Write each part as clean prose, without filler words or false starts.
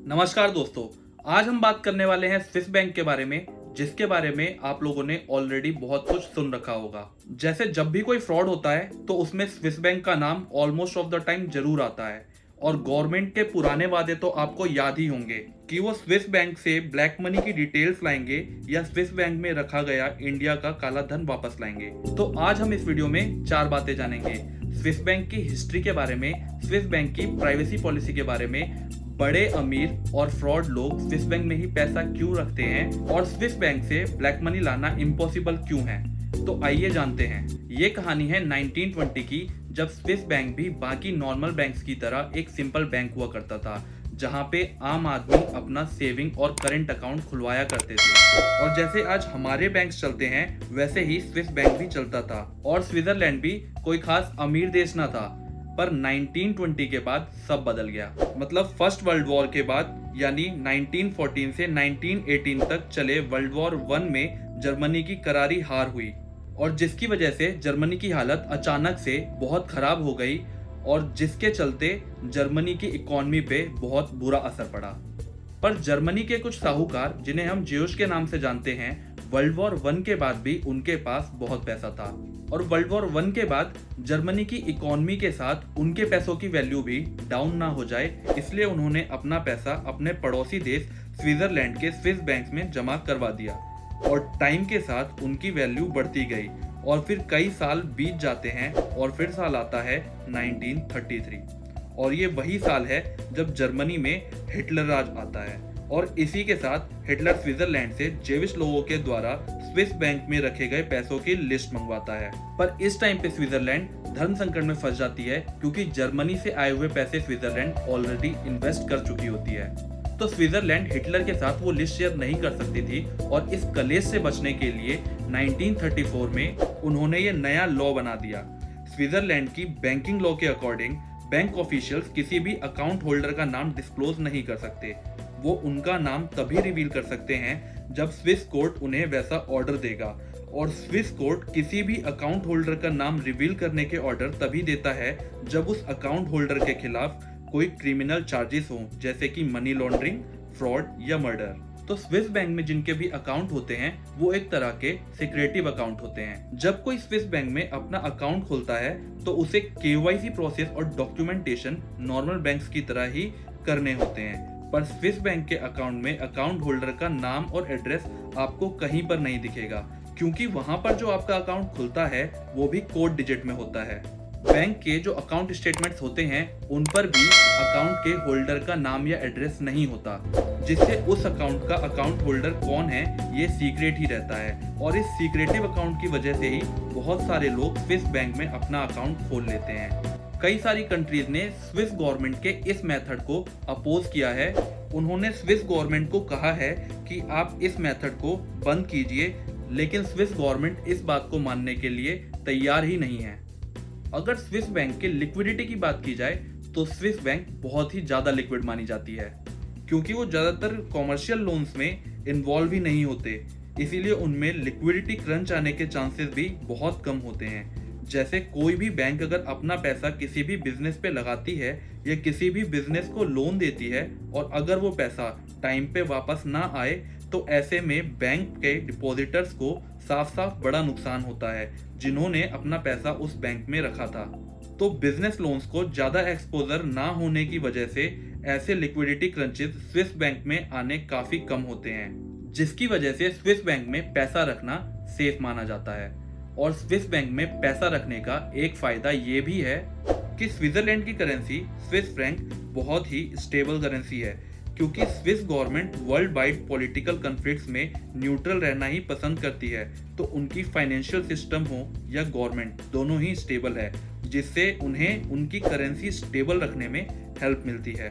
नमस्कार दोस्तों। आज हम बात करने वाले हैं स्विस बैंक के बारे में, जिसके बारे में आप लोगों ने ऑलरेडी बहुत कुछ सुन रखा होगा। जैसे जब भी कोई फ्रॉड होता है तो उसमें स्विस बैंक का नाम ऑलमोस्ट ऑफ द टाइम जरूर आता है। और गवर्नमेंट के पुराने वादे तो आपको याद ही होंगे कि वो स्विस बैंक से ब्लैक मनी की डिटेल्स लाएंगे या स्विस बैंक में रखा गया इंडिया का काला धन वापस लाएंगे। तो आज हम इस वीडियो में चार बातें जानेंगे। स्विस बैंक की हिस्ट्री के बारे में, स्विस बैंक की प्राइवेसी पॉलिसी के बारे में, बड़े अमीर और फ्रॉड लोग स्विस बैंक में ही पैसा क्यों रखते हैं और स्विस बैंक से ब्लैक मनी लाना इम्पॉसिबल क्यों है। तो आइए जानते हैं। ये कहानी है 1920 की, जब स्विस बैंक भी बाकी नॉर्मल बैंक्स की तरह एक सिंपल बैंक हुआ करता था, जहां पे आम आदमी अपना सेविंग और करंट अकाउंट खुलवाया करते थे। और जैसे आज हमारे बैंक्स चलते हैं, वैसे ही स्विस बैंक भी चलता था। और स्विट्जरलैंड भी कोई खास अमीर देश ना था, पर 1920 के बाद सब बदल गया। मतलब फर्स्ट वर्ल्ड वॉर के बाद, यानी 1914 से 1918 तक चले वर्ल्ड वॉर 1 में जर्मनी की करारी हार हुई, और जिसकी वजह से जर्मनी की हालत अचानक से बहुत खराब हो गई, और जिसके चलते जर्मनी की इकोनॉमी पे बहुत बुरा असर पड़ा। पर जर्मनी के कुछ साहूकार, जिन्हें हम ज्यूस के नाम से जानते हैं, वर्ल्ड वॉर 1 के बाद भी उनके पास बहुत पैसा था। और वर्ल्ड वॉर 1 के बाद जर्मनी की इकोनॉमी के साथ उनके पैसों की वैल्यू भी डाउन ना हो जाए, इसलिए उन्होंने अपना पैसा अपने पड़ोसी देश स्विट्जरलैंड के स्विस बैंक में जमा करवा दिया। और टाइम के साथ उनकी वैल्यू बढ़ती गई, और फिर कई साल बीत जाते हैं, और फिर साल आता है 1933। और ये वही साल है जब जर्मनी में हिटलर राज आता है, और इसी के साथ हिटलर स्विट्जरलैंड से जेविश लोगों के द्वारा स्विस बैंक में रखे गए पैसों की लिस्ट मंगवाता है। पर इस टाइम पे स्विट्जरलैंड धर्म संकट में फंस जाती है, क्योंकि जर्मनी से आए हुए पैसे स्विट्जरलैंड ऑलरेडी इन्वेस्ट कर चुकी होती है। तो स्विट्जरलैंड हिटलर के साथ वो लिस्ट शेयर नहीं कर सकती थी, और इस कलेश से बचने के लिए 1934 में उन्होंने ये नया लॉ बना दिया। स्विट्जरलैंड की बैंकिंग लॉ के अकॉर्डिंग बैंक ऑफिशियल्स किसी भी अकाउंट होल्डर का नाम डिस्क्लोज नहीं कर सकते। वो उनका नाम तभी रिवील कर सकते हैं जब स्विस कोर्ट उन्हें वैसा ऑर्डर देगा, और स्विस कोर्ट किसी भी अकाउंट होल्डर का नाम रिवील करने के ऑर्डर तभी देता है जब उस अकाउंट होल्डर के खिलाफ कोई क्रिमिनल चार्जेस हों, जैसे कि मनी लॉन्ड्रिंग, फ्रॉड या मर्डर। तो स्विस बैंक में जिनके भी अकाउंट होते हैं, वो एक तरह के सिक्रेटिव अकाउंट होते हैं। जब कोई स्विस बैंक में अपना अकाउंट खोलता है तो उसे केवाईसी प्रोसेस और डॉक्यूमेंटेशन नॉर्मल बैंक्स की तरह ही करने होते हैं। पर स्विस बैंक के अकाउंट में अकाउंट होल्डर का नाम और एड्रेस आपको कहीं पर नहीं दिखेगा, क्योंकि वहां पर जो आपका अकाउंट खुलता है वो भी कोड डिजिट में होता है। बैंक के जो अकाउंट स्टेटमेंट्स होते हैं, उन पर भी अकाउंट के होल्डर का नाम या एड्रेस नहीं होता, जिससे उस अकाउंट का अकाउंट होल्डर कौन है ये सीक्रेट ही रहता है। और इस सीक्रेटिव अकाउंट की वजह से ही बहुत सारे लोग स्विस बैंक में अपना अकाउंट खोल लेते हैं। कई सारी कंट्रीज ने स्विस गवर्नमेंट के इस मेथड को अपोज किया है। उन्होंने स्विस गवर्नमेंट को कहा है कि आप इस मेथड को बंद कीजिए, लेकिन स्विस गवर्नमेंट इस बात को मानने के लिए तैयार ही नहीं है। अगर स्विस बैंक के लिक्विडिटी की बात की जाए तो स्विस बैंक बहुत ही ज़्यादा लिक्विड मानी जाती है, क्योंकि वो ज़्यादातर कॉमर्शियल लोन्स में इन्वॉल्व ही नहीं होते, इसीलिए उनमें लिक्विडिटी क्रंच आने के चांसेस भी बहुत कम होते हैं। जैसे कोई भी बैंक अगर अपना पैसा किसी भी बिजनेस पे लगाती है या किसी भी बिजनेस को लोन देती है, और अगर वो पैसा टाइम पे वापस ना आए, तो ऐसे में बैंक के डिपॉजिटर्स को साफ साफ बड़ा नुकसान होता है, जिन्होंने अपना पैसा उस बैंक में रखा था। तो बिजनेस लोन्स को ज्यादा एक्सपोजर ना होने की वजह से ऐसे लिक्विडिटी क्रंचेस स्विस बैंक में आने काफी कम होते हैं, जिसकी वजह से स्विस बैंक में पैसा रखना सेफ माना जाता है। और स्विस बैंक में पैसा रखने का एक फायदा ये भी है कि स्विट्जरलैंड की करेंसी स्विस फ्रैंक बहुत ही स्टेबल करेंसी है, क्योंकि Swiss government world wide political conflicts में न्यूट्रल रहना ही पसंद करती है। तो उनकी फाइनेंशियल सिस्टम हो या गवर्नमेंट, दोनों ही स्टेबल है, जिससे उन्हें उनकी करेंसी स्टेबल रखने में हेल्प मिलती है।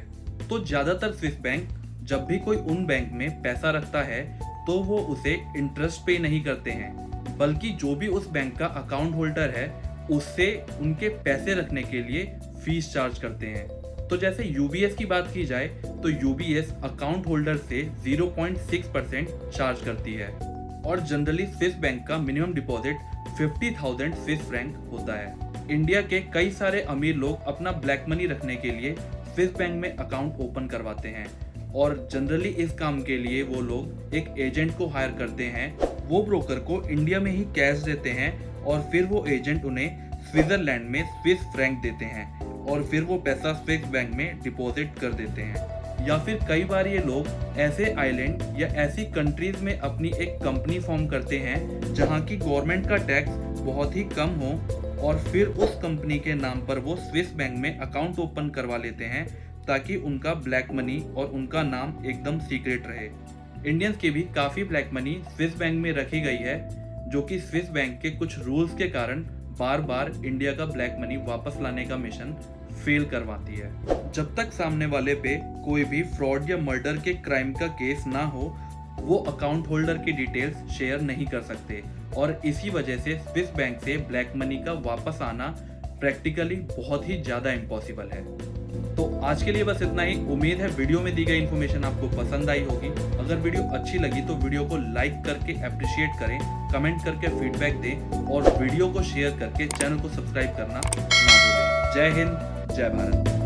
तो ज्यादातर स्विस बैंक जब भी कोई उन बैंक में पैसा रखता है तो वो उसे इंटरेस्ट पे नहीं करते हैं, बल्कि जो भी उस बैंक का अकाउंट होल्डर है उससे उनके पैसे रखने के लिए फीस चार्ज करते हैं। तो जैसे यूबीएस की बात की जाए तो यूबीएस अकाउंट होल्डर से 0.6% चार्ज करती है, और जनरली स्विस बैंक का मिनिमम डिपॉजिट 50,000 स्विस फ्रैंक होता है। इंडिया के कई सारे अमीर लोग अपना ब्लैक मनी रखने के लिए स्विस बैंक में अकाउंट ओपन करवाते हैं, और जनरली इस काम के लिए वो लोग एक एजेंट को हायर करते हैं। वो ब्रोकर को इंडिया में ही कैश देते हैं और फिर वो एजेंट उन्हें स्विट्जरलैंड में स्विस फ्रैंक देते हैं और फिर वो पैसा स्विस बैंक में डिपॉजिट कर देते हैं। या फिर कई बार ये लोग ऐसे आइलैंड या ऐसी कंट्रीज में अपनी एक कंपनी फॉर्म करते हैं जहाँ की गवर्नमेंट का टैक्स बहुत ही कम हो और फिर उस कंपनी के नाम पर वो स्विस बैंक में अकाउंट ओपन करवा लेते हैं ताकि उनका ब्लैक मनी और उनका नाम एकदम सीक्रेट रहे। इंडियंस की भी काफ़ी ब्लैक मनी स्विस बैंक में रखी गई है, जो कि स्विस बैंक के कुछ रूल्स के कारण बार बार इंडिया का ब्लैक मनी वापस लाने का मिशन फेल करवाती है। जब तक सामने वाले पे कोई भी फ्रॉड या मर्डर के क्राइम का केस ना हो, वो अकाउंट होल्डर की डिटेल्स शेयर नहीं कर सकते और इसी वजह से स्विस बैंक से ब्लैक मनी का वापस आना प्रैक्टिकली बहुत ही ज़्यादा इम्पॉसिबल है। तो आज के लिए बस इतना ही। उम्मीद है वीडियो में दी गई इन्फॉर्मेशन आपको पसंद आई होगी। अगर वीडियो अच्छी लगी तो वीडियो को लाइक करके अप्रिशिएट करें, कमेंट करके फीडबैक दें और वीडियो को शेयर करके चैनल को सब्सक्राइब करना ना भूलें। जय हिंद, जय भारत।